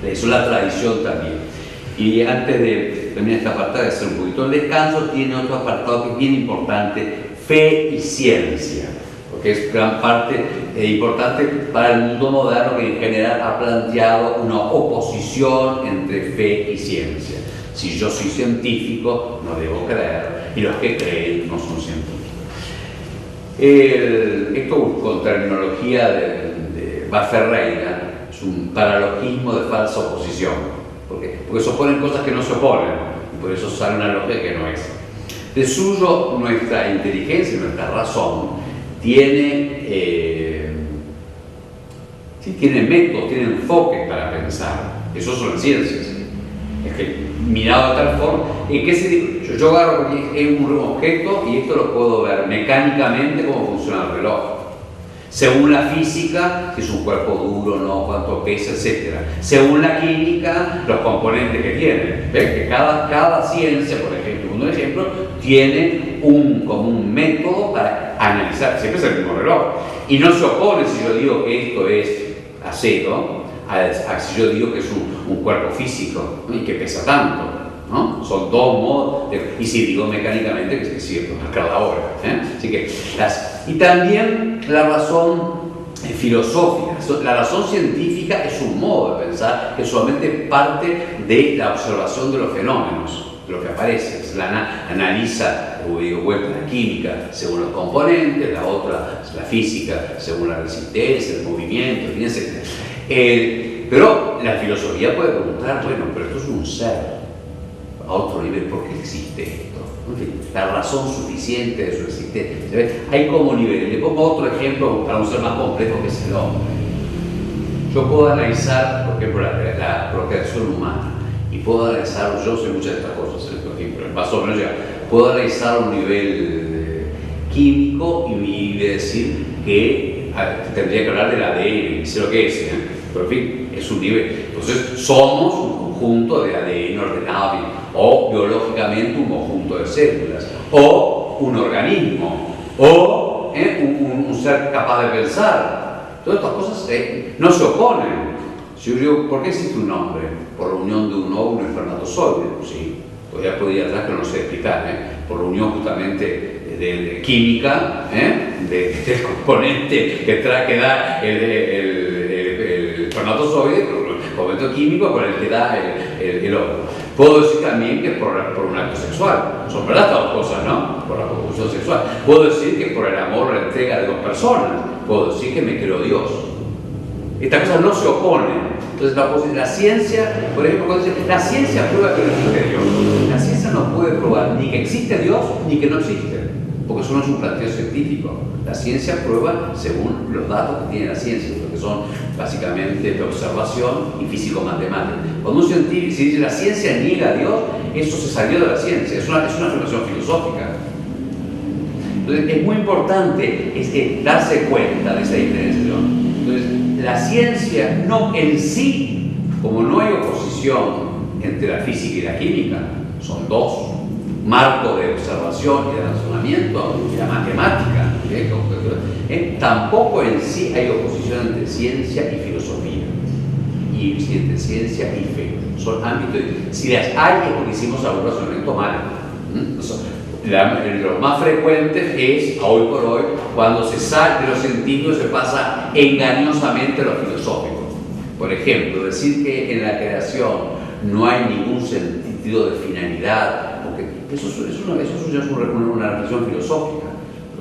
Eso es la tradición también. Y antes de terminar esta apartado, de hacer un poquito de descanso, tiene otro apartado que es bien importante: fe y ciencia, porque es gran parte importante para el mundo moderno, que en general ha planteado una oposición entre fe y ciencia. Si yo soy científico, no debo creer, y los que creen no son científicos. Esto con terminología de Ferreira es un paralogismo de falsa oposición, porque se oponen cosas que no se oponen, y por eso sale una lógica que no es. De suyo, nuestra inteligencia, nuestra razón, tiene métodos, tiene enfoques para pensar. Eso son las ciencias. Es que, mirado de tal forma, ¿en qué se dice? Yo agarro un objeto y esto lo puedo ver mecánicamente cómo funciona el reloj. Según la física, si es un cuerpo duro, no, cuánto pesa, etc. Según la química, los componentes que tiene. ¿Ves? Que cada ciencia, por ejemplo, tiene como un método para analizar. Siempre es el mismo reloj. Y no se opone si yo digo que esto es acero, a si yo digo que es un cuerpo físico, ¿no? Y que pesa tanto, ¿no? Son dos modos, y si digo mecánicamente que es cierto, a cada hora. Así que y también la razón filosófica, la razón científica es un modo de pensar que solamente parte de la observación de los fenómenos, de lo que aparece. Analiza, la química según los componentes, la otra, la física según la resistencia, el movimiento, etc. Pero la filosofía puede preguntar, bueno, pero esto es un ser a otro nivel, ¿por qué existe esto? En fin, la razón suficiente de su existencia. Hay como niveles. Le pongo otro ejemplo para un ser más complejo, que es el hombre. Yo puedo analizar, por ejemplo, la procreación humana, y puedo analizar, yo sé muchas de estas cosas, pero más o menos ya, puedo analizar a un nivel químico y decir que tendría que hablar del ADN, sé lo que es, pero en fin, es un nivel. Entonces, somos un conjunto de ADN ordenado, o biológicamente un conjunto de células, o un organismo, o un ser capaz de pensar. Todas estas cosas no se oponen. Si yo digo, ¿por qué existe un hombre? Por la unión de un óvulo y un espermatozoide. Sí, todavía podría atrás, pero no sé explicar, por la unión justamente de química, del componente que da el espermatozoide, el componente químico por el que da el óvulo. Puedo decir también que es por un acto sexual. Son verdad estas dos cosas, ¿no? Por la compulsión sexual. Puedo decir que es por el amor, la entrega de dos personas. Puedo decir que me creó Dios. Estas cosas no se oponen. Entonces la ciencia, por ejemplo, cuando dice, la ciencia prueba que no existe Dios. La ciencia no puede probar ni que existe Dios ni que no existe, porque eso no es un planteo científico. La ciencia prueba según los datos que tiene la ciencia, que son básicamente de observación y físico-matemática. Cuando un científico dice la ciencia niega a Dios, eso se salió de la ciencia, es una afirmación filosófica. Entonces es muy importante darse cuenta de esa diferencia. Entonces, la ciencia no en sí, como no hay oposición entre la física y la química, son dos marcos de observación y de razonamiento, y la matemática, tampoco en sí hay oposición entre ciencia y filosofía, y entre ciencia y fe. Son ámbitos, si las hay es porque hicimos algún razonamiento mal. Lo más frecuente es, hoy por hoy, cuando se sale de lo científico se pasa engañosamente a lo filosófico. Por ejemplo, decir que en la creación no hay ningún sentido de finalidad, porque eso ya es una reflexión filosófica.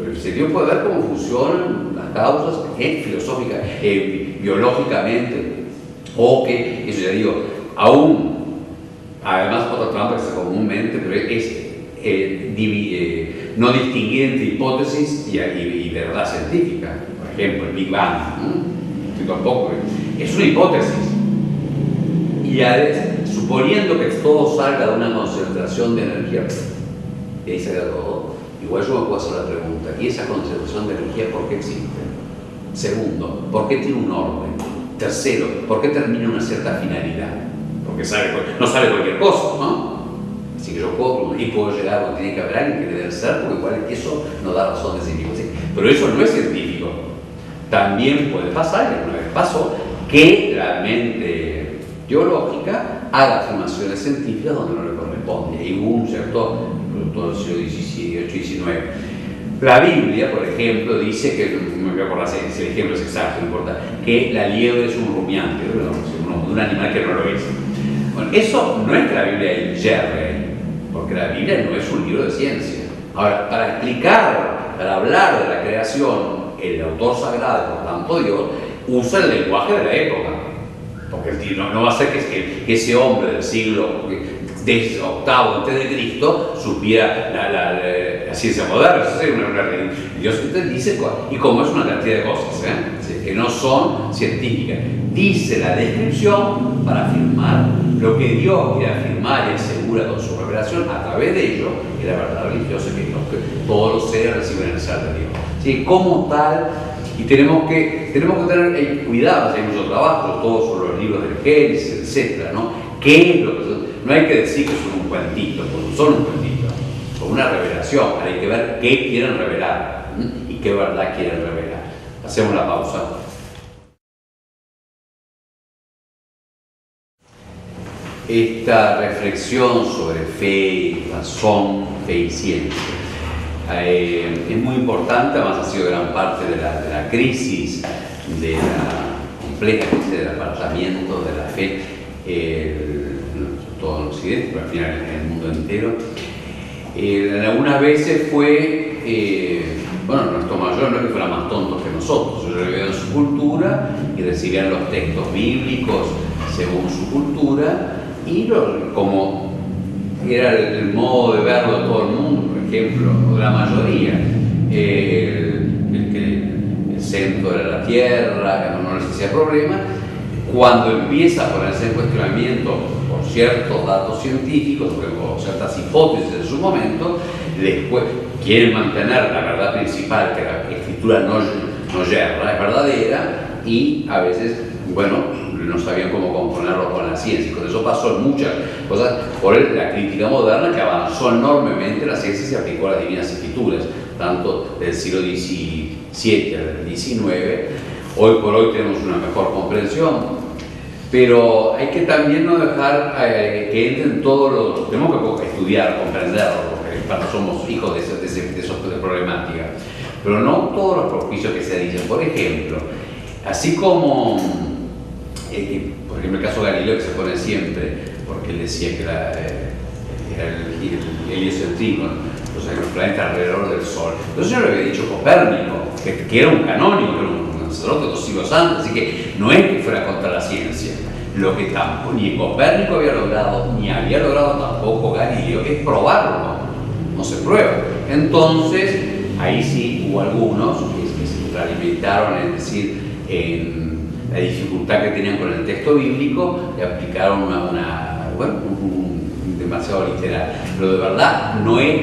El sentido puede ver cómo funcionan las causas filosóficas, biológicamente, o que, eso ya digo, además otra trampa que se comúnmente, pero es no distinguir entre hipótesis y verdad científica. Por ejemplo, el Big Bang, tampoco es una hipótesis, y suponiendo que todo salga de una concentración de energía, y ahí salga todo, igual yo me puedo hacer la pregunta: ¿y esa concentración de energía por qué existe? Segundo, ¿por qué tiene un orden? Tercero, ¿por qué termina una cierta finalidad? Porque no sale cualquier cosa, ¿no? Así que yo puedo llegar cuando tiene que haber alguien que debe ser, porque igual eso no da razón de científico. Pero eso no es científico. También puede pasar, y alguna vez pasó, que la mente teológica, haga afirmaciones científicas donde no le corresponde. Y hubo un cierto, todo el siglo XVIII, XIX. La Biblia, por ejemplo, dice que, no me voy a acordar si el ejemplo es exacto, no importa, que la liebre es un rumiante, de un animal que no lo es. Bueno, eso no es que la Biblia yerre, porque la Biblia no es un libro de ciencia. Ahora, para explicar, para hablar de la creación, el autor sagrado, por tanto Dios, usa el lenguaje de la época. Porque no va a ser que ese hombre del siglo octavo antes de Cristo supiera la ciencia moderna. Eso sería una Dios dice, y como es una cantidad de cosas que no son científicas, dice la descripción para afirmar lo que Dios quiere afirmar y asegura con su revelación a través de ello, que la verdad religiosa que todos los seres reciben el ser de Dios. ¿Sí? Como tal, y tenemos que tener cuidado, hay muchos trabajos, todos sobre los libros del Génesis, etc. ¿Qué es lo que son? No hay que decir que son un cuentito, porque son un cuentito, son una revelación. Hay que ver qué quieren revelar y qué verdad quieren revelar. Hacemos la pausa. Esta reflexión sobre fe, razón, fe y ciencia es muy importante, además ha sido gran parte de la crisis, de la compleja crisis del apartamiento de la fe, todo en Occidente, pero al final en el mundo entero. Algunas veces fue, nuestro mayor no es que fuera más tontos que nosotros, ellos vivían su cultura y recibían los textos bíblicos según su cultura, y como era el modo de verlo de todo el mundo, por ejemplo, o de la mayoría, el centro era la Tierra, no les hacía problema. Cuando empieza a ponerse en cuestionamiento por ciertos datos científicos o ciertas hipótesis en su momento, después quieren mantener la verdad principal, que la escritura no yerra, es verdadera, y a veces, no sabían cómo componerlo con la ciencia. Y con eso pasó en muchas cosas por la crítica moderna, que avanzó enormemente la ciencia y se aplicó a las divinas escrituras, tanto del siglo XVII al XIX. Hoy por hoy tenemos una mejor comprensión, pero hay que también no dejar que entren todos los... Tenemos que estudiar, comprenderlo, porque somos hijos de esa problemática, pero no todos los prejuicios que se dicen. Por ejemplo, así como, por ejemplo, el caso de Galileo, que se pone siempre, porque él decía que era el heliocentrismo, o sea, que los planetas alrededor del Sol. Entonces yo le había dicho Copérnico, que era un canónico, que era un sacerdote 2 siglos antes, así que no es que fuera contra la ciencia. Lo que tampoco ni Copérnico había logrado, ni había logrado tampoco Galileo, es probarlo. No se prueba. Entonces, ahí sí hubo algunos que se realimentaron, es decir, en la dificultad que tenían con el texto bíblico, le aplicaron un demasiado literal. Pero de verdad no es,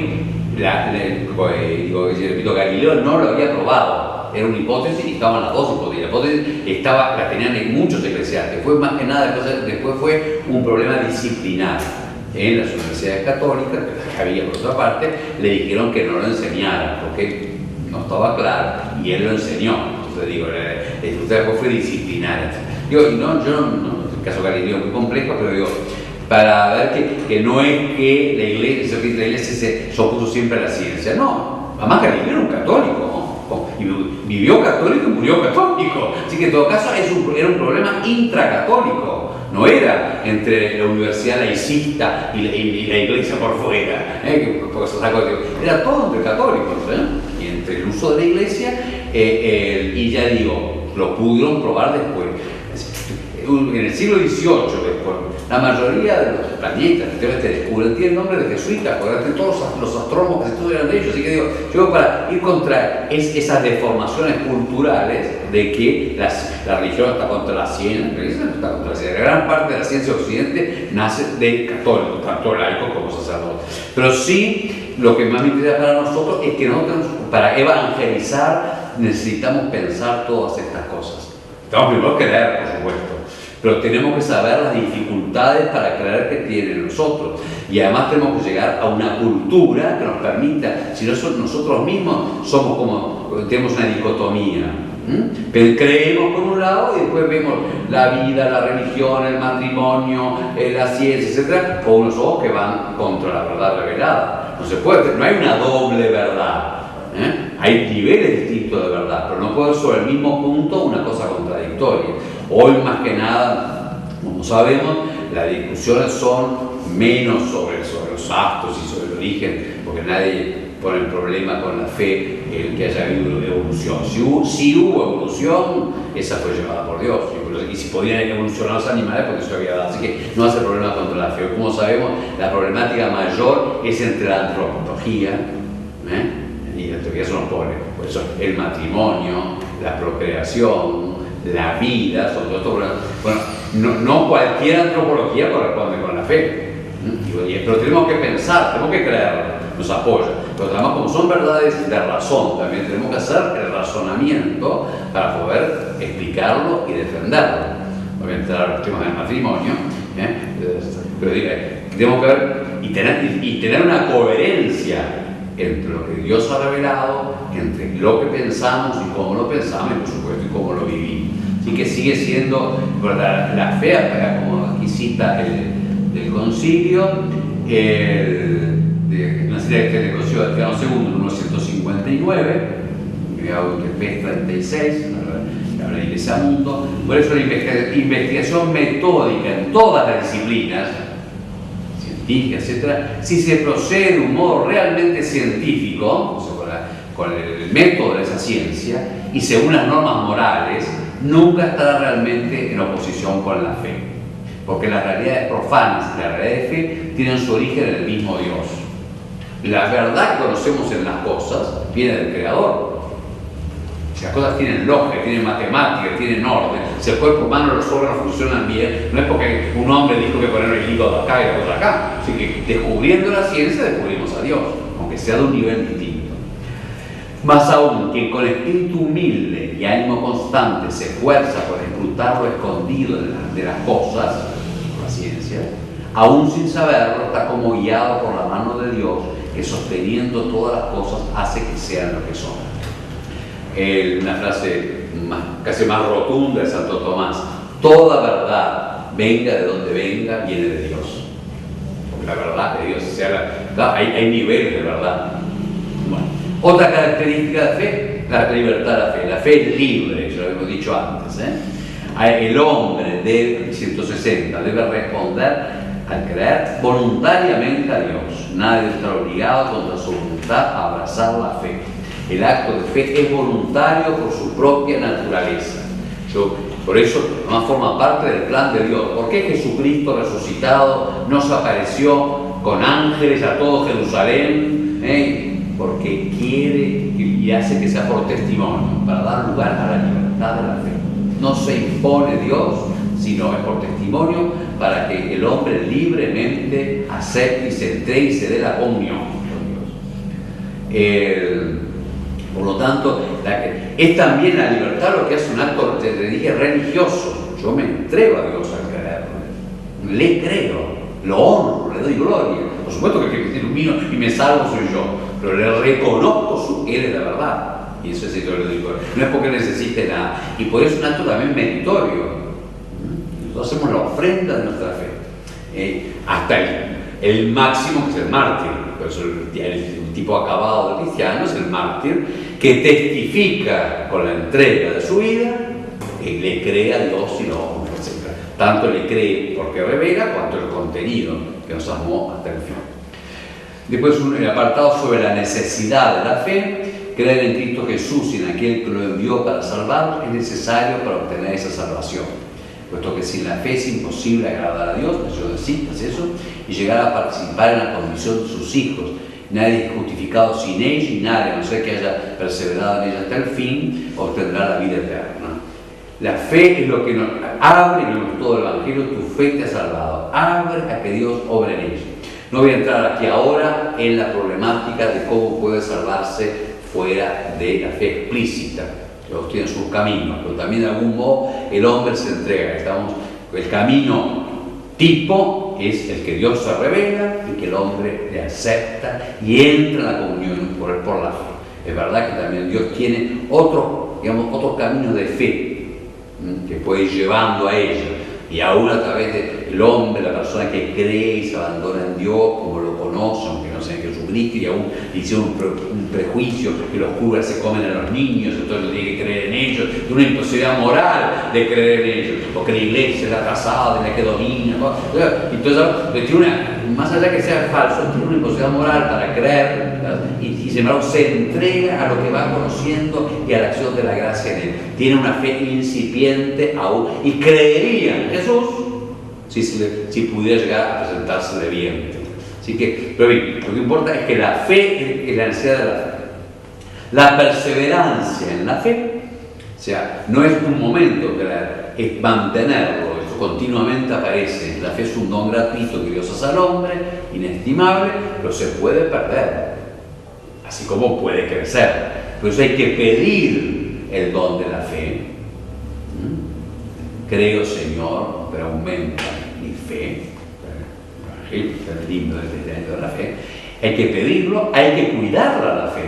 repito, Galileo no lo había probado. Era una hipótesis y estaban las dos hipótesis. La hipótesis la tenían muchos eclesiásticos. Fue más que nada, después fue un problema disciplinar. En las universidades católicas, que había por otra parte, le dijeron que no lo enseñaran porque no estaba claro, y él lo enseñó. Entonces digo, después fue disciplinar. Yo el caso Galileo es muy complejo, pero digo, para ver que no es que la iglesia se opuso siempre a la ciencia. No, además Galileo era un católico, ¿no? Y vivió católico y murió católico. Así que en todo caso era un problema intracatólico. No era entre la universidad laicista y la iglesia por fuera, era todo entre católicos, y entre el uso de la iglesia, y ya digo, lo pudieron probar después. En el siglo XVIII, la mayoría de los planetas que descubren tienen nombre de jesuitas, porque todos los astrónomos que estudian de ellos. Así que digo, yo para ir contra esas deformaciones culturales de que la religión está contra la ciencia, está contra la ciencia. Gran parte de la ciencia occidente nace de católicos, tanto laicos como sacerdotes. Pero sí, lo que más me interesa para nosotros es que nosotros, para evangelizar, necesitamos pensar todas estas cosas. Tenemos primero que leer, por supuesto, pero tenemos que saber las dificultades para creer que tienen nosotros, y además tenemos que llegar a una cultura que nos permita, si nosotros mismos somos tenemos una dicotomía, Pero creemos por un lado y después vemos la vida, la religión, el matrimonio, la ciencia, etc. con unos ojos que van contra la verdad revelada. No se puede, no hay una doble verdad. Hay niveles distintos de verdad, pero no puede ser sobre el mismo punto una cosa contradictoria. Hoy más que nada, como sabemos, las discusiones son menos sobre los actos y sobre el origen, porque nadie pone el problema con la fe el que haya habido evolución. Si hubo evolución, esa fue llevada por Dios. Y si podían evolucionar los animales, porque eso había dado. Así que no hace problema contra la fe. Como sabemos, la problemática mayor es entre la antropología, y la teoría se nos pone, por eso el matrimonio, la procreación, la vida, son todos estos problemas. Bueno, no cualquier antropología corresponde con la fe, pero tenemos que pensar, tenemos que creerlo, nos apoya. Pero además, como son verdades de razón, también tenemos que hacer el razonamiento para poder explicarlo y defenderlo. No voy a entrar a los temas del matrimonio, pero tenemos que ver y tener una coherencia entre lo que Dios ha revelado, entre lo que pensamos y cómo lo pensamos, y por supuesto, y cómo lo vivimos. Así que sigue siendo la fe, como aquí cita el concilio, una serie del concilio de Vaticano II en 1959, que es 36, la Iglesia Mundo. Por eso la investigación metódica en todas las disciplinas, etcétera, si se procede de un modo realmente científico, o sea, con el método de esa ciencia y según las normas morales, nunca estará realmente en oposición con la fe, porque las realidades profanas y la realidad de fe tienen su origen en el mismo Dios. La verdad que conocemos en las cosas viene del Creador. Si las cosas tienen lógica, tienen matemática, tienen orden, si el cuerpo humano, los órganos funcionan bien, no es porque un hombre dijo que poner el hígado acá y la cosa acá. Así que descubriendo la ciencia descubrimos a Dios, aunque sea de un nivel distinto. Más aún, quien con espíritu humilde y ánimo constante se esfuerza por escrutar lo escondido de las cosas, por la ciencia, aún sin saberlo, está como guiado por la mano de Dios, que sosteniendo todas las cosas hace que sean lo que son. Una frase casi más rotunda de Santo Tomás: toda verdad, venga de donde venga, viene de Dios. Porque la verdad de Dios, hay niveles de verdad. Bueno, otra característica de fe, la libertad de la fe. La fe es libre, ya lo hemos dicho antes. El hombre de 160 debe responder al creer voluntariamente a Dios. Nadie está obligado contra su voluntad a abrazar la fe. El acto de fe es voluntario por su propia naturaleza. Por eso no forma parte del plan de Dios. ¿Por qué Jesucristo resucitado no se apareció con ángeles a todo Jerusalén? Porque quiere y hace que sea por testimonio, para dar lugar a la libertad de la fe. No se impone Dios, sino es por testimonio para que el hombre libremente acepte y se entregue y se dé la comunión con Dios. Por lo tanto, es también la libertad lo que hace un acto, te dije, religioso. Yo me entrego a Dios al creerlo, le creo, lo honro, le doy gloria. Por supuesto que el que me ilumino y me salvo soy yo, pero le reconozco Él es la verdad. Y eso es lo que le digo. No es porque necesite nada. Y por eso es un acto también meritorio. Nosotros hacemos la ofrenda de nuestra fe. Hasta el máximo, que es el mártir. Por eso el tipo acabado del cristiano es el mártir, que testifica con la entrega de su vida, que le cree a Dios y lo honra, etc. Tanto le cree porque revela, cuanto el contenido que nos amó hasta el final. Después un apartado sobre la necesidad de la fe. Creer en Cristo Jesús y en aquel que lo envió para salvarnos es necesario para obtener esa salvación, puesto que sin la fe es imposible agradar a Dios, yo decía, es eso, y llegar a participar en la condición de sus hijos. Nadie es justificado sin ella y nadie, a no ser que haya perseverado en ella hasta el fin, obtendrá la vida eterna. La fe es lo que nos abre, en todo el Evangelio, tu fe te ha salvado. Abre a que Dios obre en ella. No voy a entrar aquí ahora en la problemática de cómo puede salvarse fuera de la fe explícita. Todos tienen sus caminos, pero también de algún modo el hombre se entrega. El camino tipo es el que Dios se revela y que el hombre le acepta y entra en la comunión por la fe. Es verdad que también Dios tiene otros digamos, otros caminos de fe que puede ir llevando a ella. Y aún a través del hombre, la persona que cree y se abandona en Dios, como lo conoce, aunque no sea en Jesucristo, y aún hicieron un prejuicio que los curas se comen a los niños, entonces no tiene que creer en ellos, de una imposibilidad moral de creer en ellos, porque la iglesia es la casada, es la que domina, ¿no? Entonces tiene más allá que sea falso, tiene una imposibilidad moral para creer, y sin embargo se entrega a lo que va conociendo y a la acción de la gracia en él. Tiene una fe incipiente aún, y creería en Jesús si pudiera llegar a presentarse de bien. Así que, pero bien, lo que importa es que la fe es la necesidad de la fe. La perseverancia en la fe, o sea, no es un momento, es mantenerlo, eso continuamente aparece. La fe es un don gratuito que Dios hace al hombre, inestimable, pero se puede perder, así como puede crecer. Por eso hay que pedir el don de la fe. Creo, Señor, pero aumenta mi fe. El himno del cristianismo de la fe. Hay que pedirlo, hay que cuidarla la fe,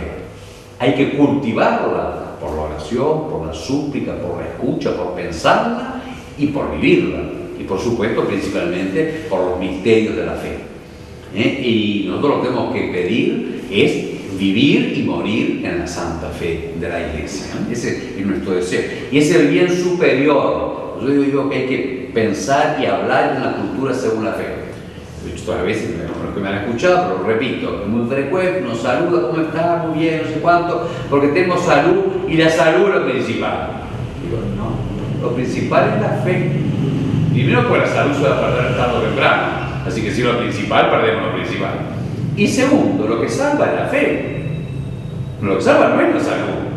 hay que cultivarla por la oración, por la súplica, por la escucha, por pensarla y por vivirla. Y por supuesto, principalmente por los misterios de la fe. Y nosotros lo que tenemos que pedir es vivir y morir en la santa fe de la Iglesia. Ese es nuestro deseo. Y es el bien superior. Yo digo que hay que pensar y hablar en la cultura según la fe. Todas las veces, los que me han escuchado, pero lo repito, es muy frecuente, nos saluda, ¿cómo está? Muy bien, no sé cuánto, porque tengo salud y la salud es lo principal. Digo, no, lo principal es la fe. Primero, pues la salud se va a perder tarde o temprano, así que si lo principal, perdemos lo principal. Y segundo, lo que salva es la fe. Lo que salva no es la salud.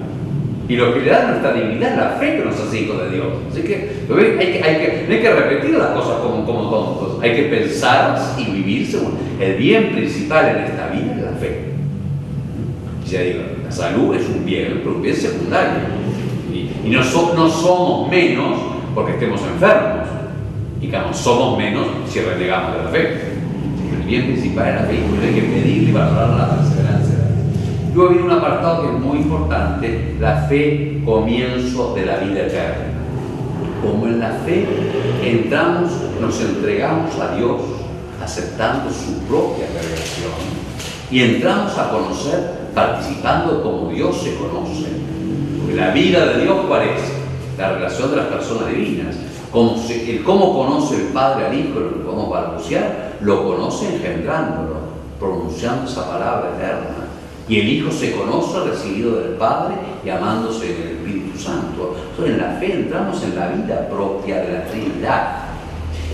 Y lo que le da nuestra dignidad es la fe que nos hace hijos de Dios. Así que, ¿lo ven? No hay que repetir las cosas como tontos. Hay que pensar y vivir según. El bien principal en esta vida es la fe. Ya digo, la salud es un bien, pero un bien secundario. Y no somos menos porque estemos enfermos. Y claro, somos menos si renegamos de la fe. El bien principal es la fe, y por eso hay que pedir y valorar la perseverancia. Luego viene un apartado que es muy importante, la fe, comienzo de la vida eterna. Como en la fe entramos, nos entregamos a Dios, aceptando su propia revelación, y entramos a conocer, participando como Dios se conoce. Porque la vida de Dios, ¿cuál es? La relación de las personas divinas. Cómo conoce el Padre al Hijo, lo que podemos balbucear, lo conoce engendrándolo, pronunciando esa palabra eterna. Y el Hijo se conoce recibido del Padre y amándose en el Espíritu Santo. Entonces en la fe entramos en la vida propia de la Trinidad.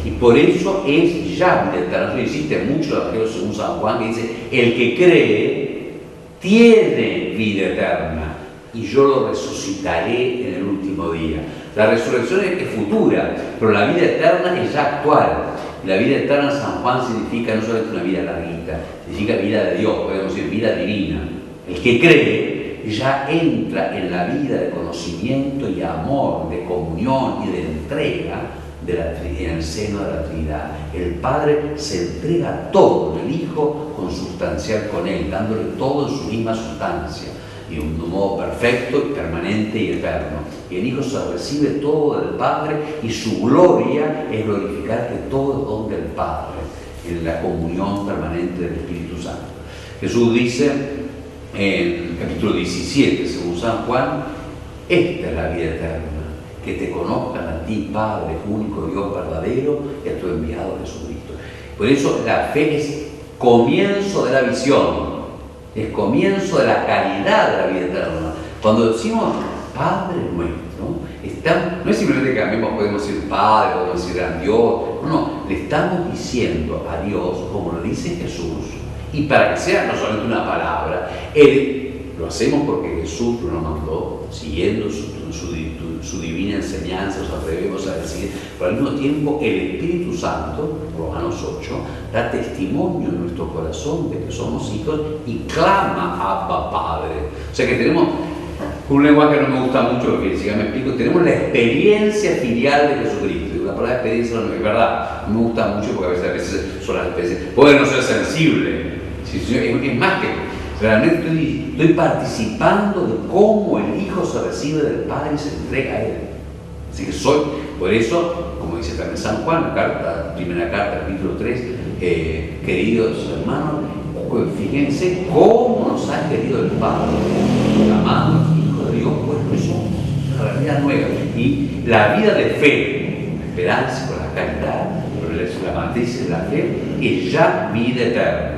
Y por eso es ya vida eterna. Eso existe mucho el Evangelio según San Juan, que dice, el que cree tiene vida eterna y yo lo resucitaré en el último día. La resurrección es futura, pero la vida eterna es ya actual. Y la vida eterna en San Juan significa no solamente una vida larguita, significa vida de Dios, podemos decir vida divina. El que cree ya entra en la vida de conocimiento y amor, de comunión y de entrega en el seno de la Trinidad. El Padre se entrega todo en el Hijo consubstancial con Él, dándole todo en su misma sustancia, y de un modo perfecto, permanente y eterno. Y el Hijo se recibe todo del Padre y su gloria es glorificar que todo es don del Padre, en la comunión permanente del Espíritu Santo. Jesús dice en capítulo 17, según San Juan, esta es la vida eterna, que te conozcan a ti, Padre, único Dios verdadero, y a tu enviado Jesucristo. Por eso la fe es comienzo de la visión, es comienzo de la calidad de la vida eterna. Cuando decimos Padre nuestro, no es simplemente que cambiemos, podemos decir Padre, podemos decir a Dios, no, le estamos diciendo a Dios como lo dice Jesús, y para que sea no solamente una palabra, lo hacemos porque Jesús nos mandó, siguiendo su divina enseñanza, nos atrevemos a decir, pero al mismo tiempo el Espíritu Santo, Romanos 8, da testimonio en nuestro corazón de que somos hijos y clama Abba Padre. O sea que tenemos un lenguaje que no me gusta mucho, porque si ya me explico, tenemos la experiencia filial de Jesucristo. Y la palabra experiencia no es verdad, no me gusta mucho porque a veces son las experiencias. Puede no ser sensible, es más que Realmente estoy participando de cómo el Hijo se recibe del Padre y se entrega a Él. Así que soy, por eso, como dice también San Juan, primera carta, capítulo 3, queridos hermanos, fíjense cómo nos ha querido el Padre, amados hijos de Dios, pues no somos una realidad nueva. Y la vida de fe, la esperanza con la caridad, la matriz de la fe, es ya vida eterna.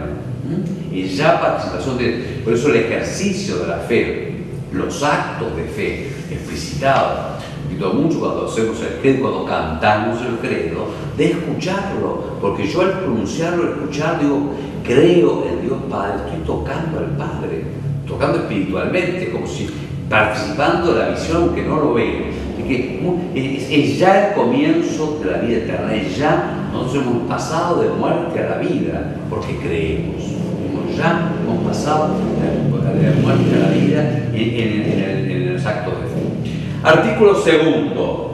Es ya participación de. Por eso el ejercicio de la fe, los actos de fe explicitados, invito mucho cuando hacemos el credo, cuando cantamos el credo, de escucharlo, porque yo al pronunciarlo, escuchar, digo, creo en Dios Padre, estoy tocando al Padre, tocando espiritualmente, como si participando de la visión que no lo veo. Es ya el comienzo de la vida eterna, es ya, nosotros hemos pasado de muerte a la vida, porque creemos. Ya hemos pasado de la muerte a la vida en los actos de fe. Artículo segundo.